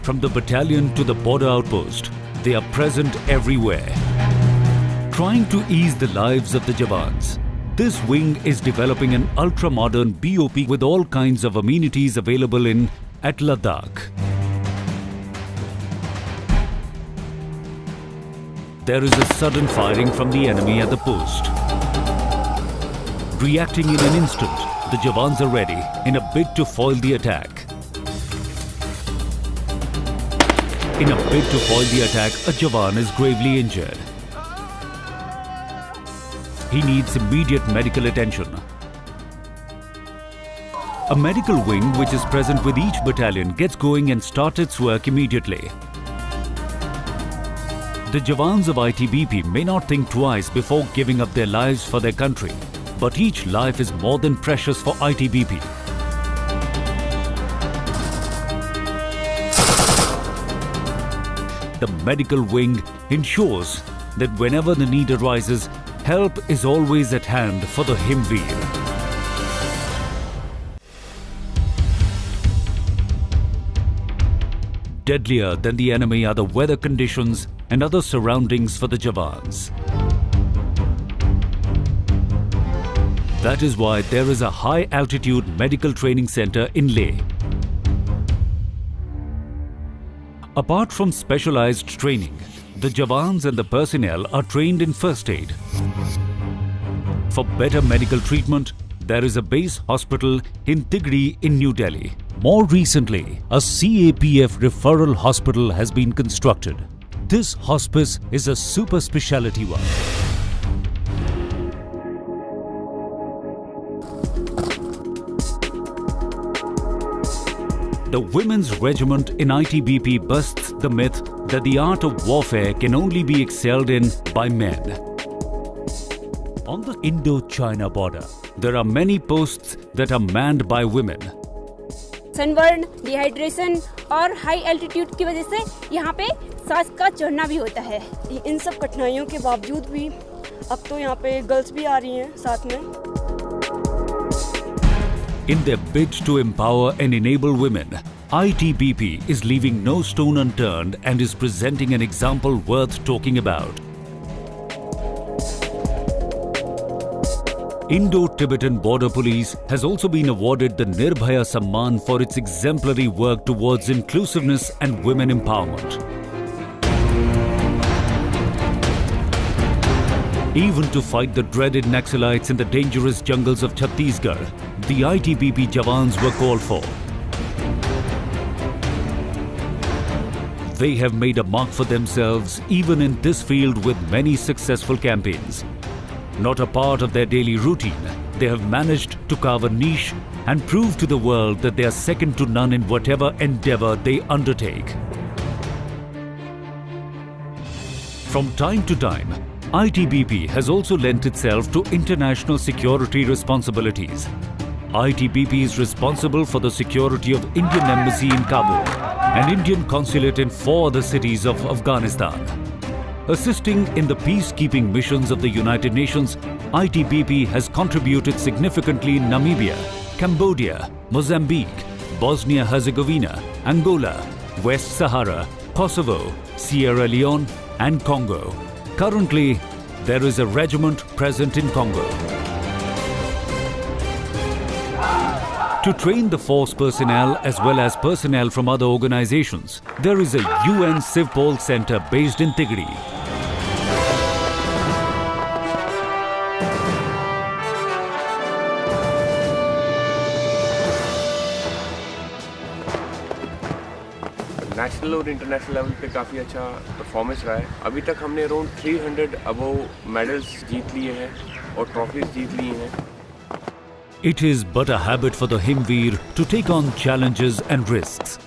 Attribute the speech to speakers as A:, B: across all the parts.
A: From the battalion to the border outpost, they are present everywhere, trying to ease the lives of the Jawans. This wing is developing an ultra-modern BOP with all kinds of amenities available at Ladakh. There is a sudden firing from the enemy at the post. Reacting in an instant, the Jawans are ready in a bid to foil the attack. In a bid to foil the attack, a Jawan is gravely injured. He needs immediate medical attention. A medical wing which is present with each battalion gets going and starts its work immediately. The Jawans of ITBP may not think twice before giving up their lives for their country, but each life is more than precious for ITBP. The medical wing ensures that whenever the need arises, help is always at hand for the Himveer. Deadlier than the enemy are the weather conditions and other surroundings for the Jawans. That is why there is a high-altitude medical training center in Leh. Apart from specialized training, the Jawans and the personnel are trained in first aid. For better medical treatment, there is a base hospital in Tigri in New Delhi. More recently, a CAPF referral hospital has been constructed. This hospice is a super speciality one. The Women's Regiment in ITBP busts the myth that the art of warfare can only be excelled in by men. On the Indo-China border, there are many posts that are manned by women.
B: Sunburn, dehydration और high altitude की वजह से यहाँ पे सांस का चढ़ना भी होता है।
C: इन सब कठिनाइयों के बावजूद भी अब तो यहाँ पे गर्ल्स भी आ रही हैं साथ में।
A: In their bid to empower and enable women, ITBP is leaving no stone unturned and is presenting an example worth talking about. Indo-Tibetan Border Police has also been awarded the Nirbhaya Samman for its exemplary work towards inclusiveness and women empowerment. Even to fight the dreaded Naxalites in the dangerous jungles of Chhattisgarh, the ITBP Jawans were called for. They have made a mark for themselves even in this field with many successful campaigns. Not a part of their daily routine, they have managed to carve a niche and prove to the world that they are second to none in whatever endeavor they undertake. From time to time, ITBP has also lent itself to international security responsibilities. ITBP is responsible for the security of Indian Embassy in Kabul and Indian Consulate in 4 other cities of Afghanistan. Assisting in the peacekeeping missions of the United Nations, ITBP has contributed significantly in Namibia, Cambodia, Mozambique, Bosnia-Herzegovina, Angola, West Sahara, Kosovo, Sierra Leone and Congo. Currently, there is a regiment present in Congo. To train the force personnel as well as personnel from other organizations, there is a UN Civpol Center based in Tigri.
D: National और international level पे काफ़ी अच्छा performance रहा है। अभी तक हमने around 300 above medals जीत लिए हैं और ट्रॉफीज जीत ली हैं।
A: It is but a habit for the Himveer to take on challenges and risks.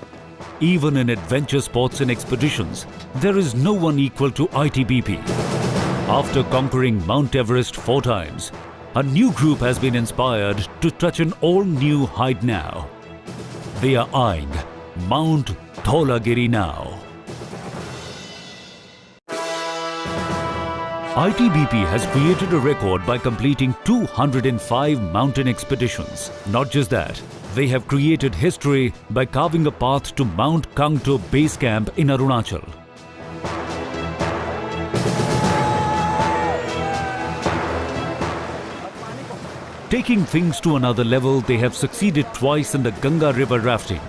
A: Even in adventure sports and expeditions, there is no one equal to ITBP. After conquering Mount Everest 4 times, a new group has been inspired to touch an all-new height now. They are eyeing Mount Dholagiri now. ITBP has created a record by completing 205 mountain expeditions. Not just that, They have created history by carving a path to Mount Kangto Base Camp in Arunachal. Taking things to another level, they have succeeded twice in the Ganga River rafting.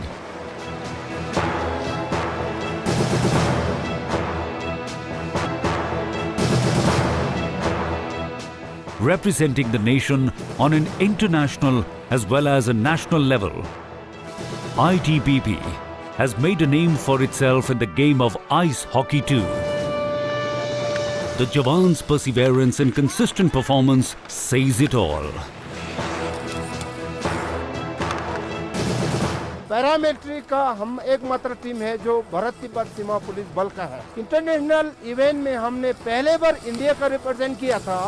A: Representing the nation on an international as well as a national level, ITBP has made a name for itself in the game of ice hockey too. The Jawans' perseverance and consistent performance says it all.
E: Paramilitary का हम एकमात्र team है जो भारत तिब्बत सीमा police बल का है। International event में हमने पहले बार इंडिया का रिप्रेजेंट किया था।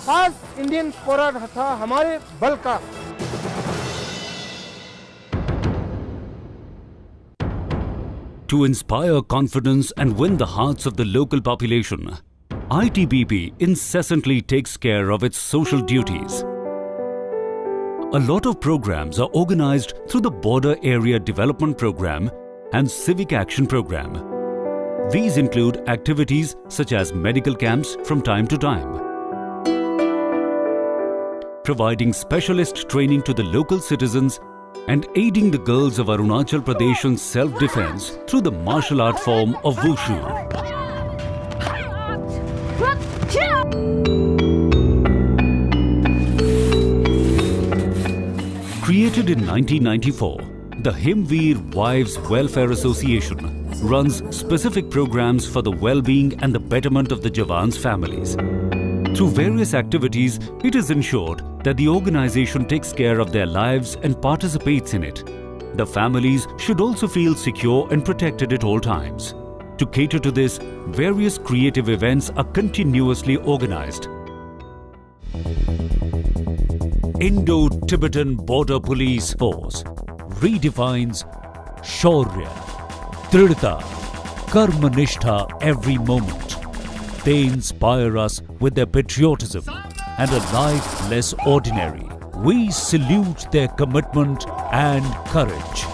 E: खास इंडियन स्कोरर था हमारे बल का।
A: To inspire confidence and win the hearts of the local population, ITBP incessantly takes care of its social duties. A lot of programs are organized through the Border Area Development Program and Civic Action Program. These include activities such as medical camps from time to time, providing specialist training to the local citizens and aiding the girls of Arunachal Pradesh in self-defense through the martial art form of Wushu. Created in 1994, the Himveer Wives Welfare Association runs specific programs for the well-being and the betterment of the Jawans' families. Through various activities, it is ensured that the organization takes care of their lives and participates in it. The families should also feel secure and protected at all times. To cater to this, various creative events are continuously organized. Indo-Tibetan Border Police Force redefines Shaurya, Dridhata, Karmanishtha every moment. They inspire us with their patriotism and a life less ordinary. We salute their commitment and courage.